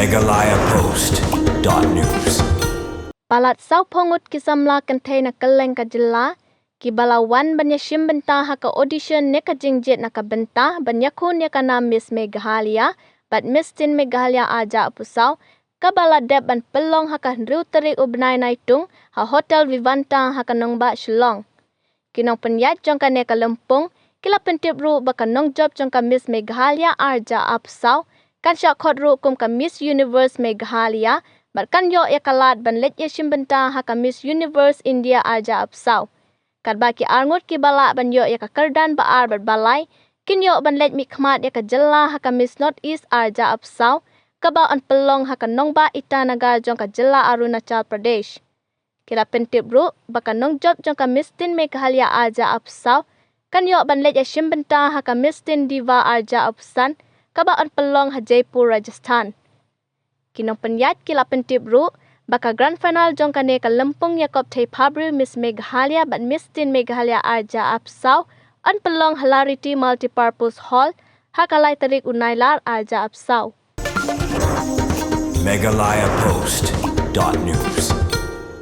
meghalayapost.news. Palat sau pongut kisamla kantay na kaleng kajila, kibalawan banya Shim Bynta haka audition ne kajingjet na kabenta banya kun ya kana Miss Meghalaya, but Miss Tin Meghalaya aja pusau, kabala deb ban pelong haka ruteri ubnai naitung, ha hotel Vivanta haka nongba Shillong. Kinong penyat jongka ne kalempung, kila pentip ru baka nong job jongka Miss Meghalaya aja pusau, kan syak khot ru kum ka Miss Universe Meghalaya, but kan yo ya kalat ban let ya Shim Bynta haka Miss Universe India aja pusau. Kad baki arngut ki bala ban yo ya ka kerdan ba ar balai, kin yo ban let mi khmat ya ka jela haka Miss North East aja pusau, kaba an pelong haka nongba Itanagar jongka jela Arunachal Pradesh. Kila pentip ru baka nong job jongka Miss Tin Meghalaya aja pusau, kan yo ban let ya Shim Bynta haka Miss Tin Diva aja pusan, kaba an pelong ha Jaipur Rajasthan. Kinong penyat kila pentip ru baka grand final jongka ne ka lempung Yakob Thei Bhabriew Miss Meghalaya but Miss Tin Meghalaya aja pusau, an pelong Hilarity Multipurpose Hall hakalai tarik unailar aja pusau. meghalayapost.news.